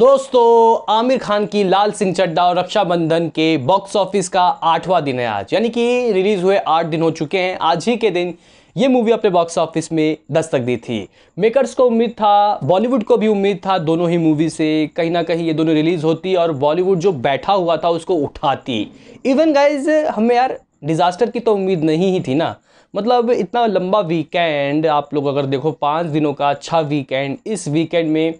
दोस्तों आमिर खान की लाल सिंह चड्ढा और रक्षाबंधन के बॉक्स ऑफिस का 8वां दिन है आज, यानी कि रिलीज हुए 8 दिन हो चुके हैं। आज ही के दिन ये मूवी अपने बॉक्स ऑफिस में दस्तक दी थी। मेकर्स को उम्मीद था, बॉलीवुड को भी उम्मीद था दोनों ही मूवी से कहीं ना कहीं ये दोनों रिलीज होती और बॉलीवुड जो बैठा हुआ था उसको उठाती। इवन गाइज हमें यार डिजास्टर की तो उम्मीद नहीं ही थी ना। मतलब इतना लंबा वीकेंड, आप लोग अगर देखो 5 दिनों का अच्छा वीकेंड, इस वीकेंड में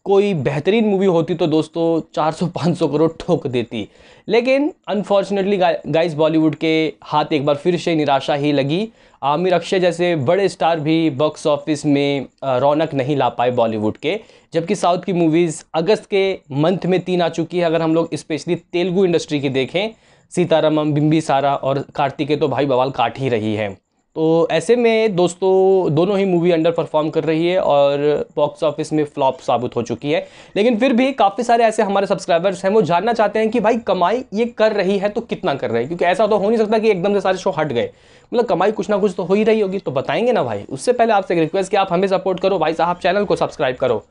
कोई बेहतरीन मूवी होती तो दोस्तों 400-500 करोड़ ठोक देती। लेकिन अनफॉर्चुनेटली गाइस बॉलीवुड के हाथ एक बार फिर से निराशा ही लगी। आमिर अक्षय जैसे बड़े स्टार भी बॉक्स ऑफिस में रौनक नहीं ला पाए बॉलीवुड के, जबकि साउथ की मूवीज़ अगस्त के मंथ में 3 आ चुकी है। अगर हम लोग स्पेशली तेलुगु इंडस्ट्री की देखें, सीतारामम, बिम्बिसारा और कार्तिकेय तो भाई बवाल काट ही रही है। तो ऐसे में दोस्तों दोनों ही मूवी अंडर परफॉर्म कर रही है और बॉक्स ऑफिस में फ्लॉप साबित हो चुकी है। लेकिन फिर भी काफ़ी सारे ऐसे हमारे सब्सक्राइबर्स हैं, वो जानना चाहते हैं कि भाई कमाई ये कर रही है तो कितना कर रही है, क्योंकि ऐसा तो हो नहीं सकता कि एकदम से सारे शो हट गए। मतलब कमाई कुछ ना कुछ तो हो ही रही होगी, तो बताएंगे ना भाई। उससे पहले आपसे एक रिक्वेस्ट कि आप हमें सपोर्ट करो भाई साहब, चैनल को सब्सक्राइब करो।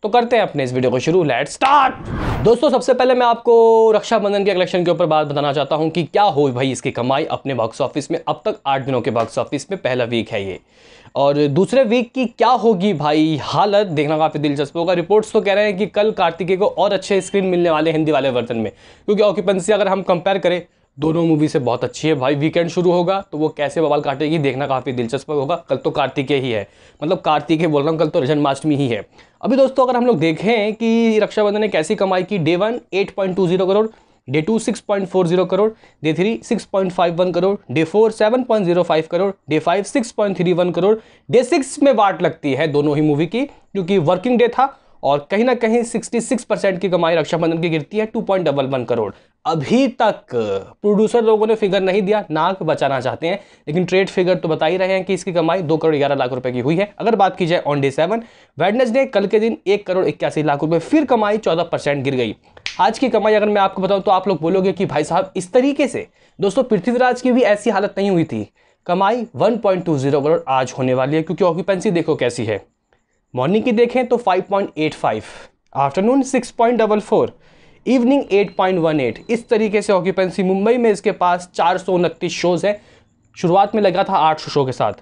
तो करते हैं अपने इस वीडियो को शुरू, लेट्स स्टार्ट। दोस्तों सबसे पहले मैं आपको रक्षाबंधन के कलेक्शन के ऊपर बात बताना चाहता हूं कि क्या हो भाई इसकी कमाई अपने बॉक्स ऑफिस में। अब तक 8 दिनों के बॉक्स ऑफिस में पहला वीक है ये, और दूसरे वीक की क्या होगी भाई हालत, देखना काफ़ी दिलचस्प होगा। रिपोर्ट्स तो कह रहे हैं कि कल कार्तिकेय को और अच्छे स्क्रीन मिलने वाले हिंदी वाले वर्जन में, क्योंकि ऑक्यूपेंसी अगर हम कंपेयर करें दोनों मूवी से बहुत अच्छी है भाई। वीकेंड शुरू होगा तो वो कैसे बवाल काटेगी देखना काफ़ी दिलचस्प होगा। कल तो कार्तिकेय ही है, मतलब कार्तिकेय बोल रहा हूँ, कल तो जन्माष्टमी ही है। अभी दोस्तों अगर हम लोग देखें कि रक्षाबंधन ने कैसी कमाई की, day 1 8.20 crore, day 2 6.40 crore, day 3 6.51 crore, day 4 7.05 crore, day 5 6.31 crore. Day 6 में वाट लगती है दोनों ही मूवी की, क्योंकि वर्किंग डे था और कहीं ना कहीं 66% की कमाई रक्षाबंधन की गिरती है 2.11 करोड़। अभी तक प्रोड्यूसर लोगों ने फिगर नहीं दिया, नाक बचाना चाहते हैं, लेकिन ट्रेड फिगर तो बता ही रहे हैं कि इसकी कमाई 2 करोड़ 11 लाख रुपए की हुई है। अगर बात की जाए ऑन डे 7 वेडनेसडे, कल के दिन 1 करोड़ 81 लाख रुपए, फिर कमाई 14% गिर गई। आज की कमाई अगर मैं आपको बताऊं तो आप लोग बोलोगे कि भाई साहब इस तरीके से। दोस्तों पृथ्वीराज की भी ऐसी हालत नहीं हुई थी। कमाई 1.20 करोड़ आज होने वाली है, क्योंकि ऑक्यूपेंसी देखो कैसी है। मॉर्निंग की देखें तो 5.85, आफ्टरनून 6.44, इवनिंग 8.18। इस तरीके से ऑक्यूपेंसी मुंबई में इसके पास 429 शोज है। शुरुआत में लगा था 800 शो के साथ।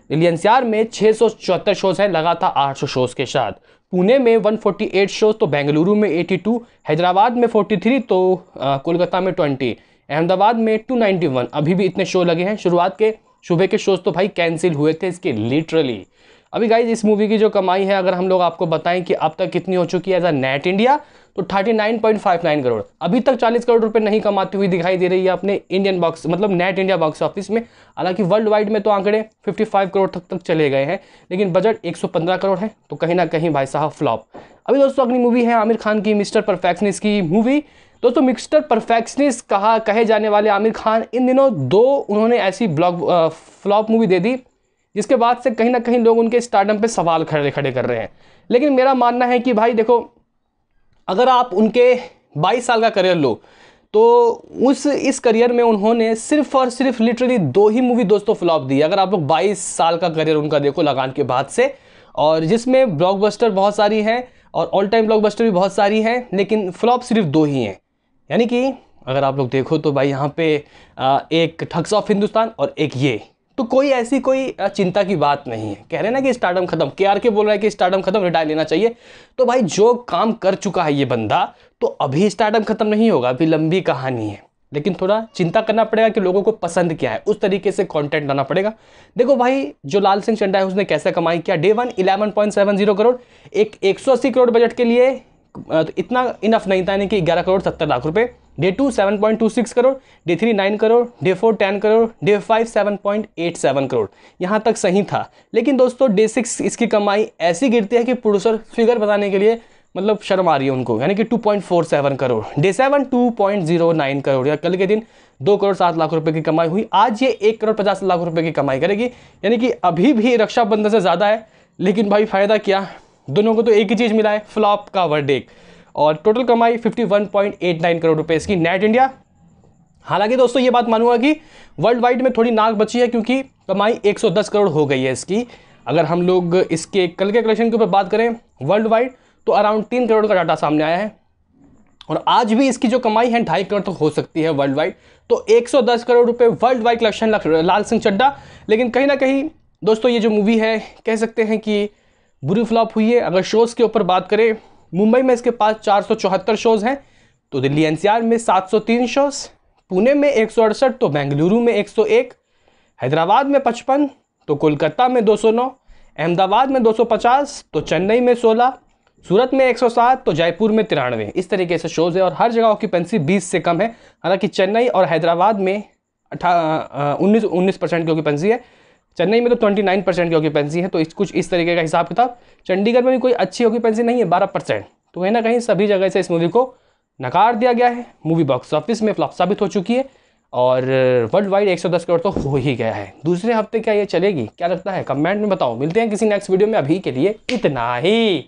दिल्ली एनसीआर में 674 शोज है, लगा था 800 शोज के साथ। पुणे में 148 शोज, तो बेंगलुरु में 82, हैदराबाद में 43, तो कोलकाता में 20, अहमदाबाद में 291। अभी भी इतने शो लगे हैं। शुरुआत के सुबह के शोज तो भाई कैंसिल हुए थे इसके लिटरली। अभी गाइज इस मूवी की जो कमाई है अगर हम लोग आपको बताएं कि अब तक कितनी हो चुकी है एज अ नेट इंडिया, तो 39.59 करोड़। अभी तक 40 करोड़ रुपए नहीं कमाती हुई दिखाई दे रही है अपने इंडियन बॉक्स, मतलब नेट इंडिया बॉक्स ऑफिस में। हालांकि वर्ल्ड वाइड में तो आंकड़े 55 करोड़ तक चले गए हैं, लेकिन बजट 115 करोड़ है, तो कहीं ना कहीं भाई साहब फ्लॉप। अभी दोस्तों अगली मूवी है आमिर खान की मिस्टर परफेक्शनिस्ट की मूवी। दोस्तों मिस्टर परफेक्शनिस्ट कहे जाने वाले आमिर खान इन दिनों उन्होंने ऐसी फ्लॉप मूवी दे दी जिसके बाद से कहीं ना कहीं लोग उनके स्टारडम पे सवाल खड़े कर रहे हैं। लेकिन मेरा मानना है कि भाई देखो, अगर आप उनके 22 साल का करियर लो तो इस करियर में उन्होंने सिर्फ और सिर्फ लिटरली 2 ही मूवी दोस्तों फ्लॉप दी। अगर आप लोग 22 साल का करियर उनका देखो लगान के बाद से, और जिसमें ब्लॉकबस्टर बहुत सारी हैं और ऑल टाइम ब्लॉकबस्टर भी बहुत सारी हैं, लेकिन फ्लॉप सिर्फ 2 ही हैं। यानी कि अगर आप लोग देखो तो भाई यहाँ पे एक ठग्स ऑफ हिंदुस्तान और एक ये, तो कोई ऐसी कोई चिंता की बात नहीं है। कह रहे हैं ना कि स्टारडम खत्म, KRK बोल रहा है कि स्टारडम खत्म, रिटायर लेना चाहिए। तो भाई जो काम कर चुका है ये बंदा, तो अभी स्टारडम खत्म नहीं होगा, अभी लंबी कहानी है। लेकिन थोड़ा चिंता करना पड़ेगा कि लोगों को पसंद क्या है, उस तरीके से कंटेंट लाना पड़ेगा। देखो भाई जो लाल सिंह चड्ढा है उसने कैसे कमाई किया। डे 1 11.70 करोड़, एक 180 करोड़ बजट के लिए इतना इनफ नहीं था, यानी कि 11 करोड़ 70 लाख रुपए। Day 2 7.26 crore, day 3 9 crore, day 4 10 crore, day 5 7.87 crore. यहाँ तक सही था। लेकिन दोस्तों डे 6 इसकी कमाई ऐसी गिरती है कि प्रोड्यूसर फिगर बताने के लिए मतलब शर्म आ रही है उनको, यानी कि 2.47 करोड़। डे 7 2.09 करोड़, या कल के दिन 2 करोड़ 7 लाख रुपए की कमाई हुई। आज ये 1 करोड़ 50 लाख रुपए की कमाई करेगी, यानी कि अभी भी रक्षाबंधन से ज़्यादा है। लेकिन भाई फ़ायदा क्या, दोनों को तो एक ही चीज़ मिला है, फ्लॉप का वर्डिक्ट। और टोटल कमाई 51.89 करोड़ रुपए इसकी नेट इंडिया। हालांकि दोस्तों ये बात मानूंगा कि वर्ल्ड वाइड में थोड़ी नाक बची है, क्योंकि कमाई 110 करोड़ हो गई है इसकी। अगर हम लोग इसके कल के कलेक्शन के ऊपर बात करें वर्ल्ड वाइड, तो अराउंड 3 करोड़ का डाटा सामने आया है। और आज भी इसकी जो कमाई है 2.5 करोड़ तक हो सकती है वर्ल्ड वाइड। तो 110 करोड़ रुपए वर्ल्ड वाइड कलेक्शन लाल सिंह चड्ढा। लेकिन कहीं ना कहीं दोस्तों ये जो मूवी है कह सकते हैं कि बुरी फ्लॉप हुई है। अगर शोज़ के ऊपर बात करें, मुंबई में इसके पास 474 शोज़ हैं, तो दिल्ली एनसीआर में 703 शोज़, पुणे में 168, तो बेंगलुरु में 101, हैदराबाद में 55, तो कोलकाता में 209, अहमदाबाद में 250, तो चेन्नई में 16, सूरत में 107, तो जयपुर में 93। इस तरीके से शोज़ है और हर जगह ऑक्यूपेंसी 20 से कम है। हालांकि चेन्नई और हैदराबाद में 19% की ऑक्यूपेंसी है, चेन्नई में तो 29% की ऑक्यूपेंसी है। तो कुछ इस तरीके का हिसाब किताब। चंडीगढ़ में भी कोई अच्छी ऑक्यूपेंसी नहीं है, 12%। तो कहीं ना कहीं सभी जगह से इस मूवी को नकार दिया गया है। मूवी बॉक्स ऑफिस में फ्लॉप साबित हो चुकी है और वर्ल्ड वाइड 110 करोड़ तो हो ही गया है। दूसरे हफ्ते क्या ये चलेगी, क्या लगता है कमेंट में बताओ। मिलते हैं किसी नेक्स्ट वीडियो में, अभी के लिए इतना ही।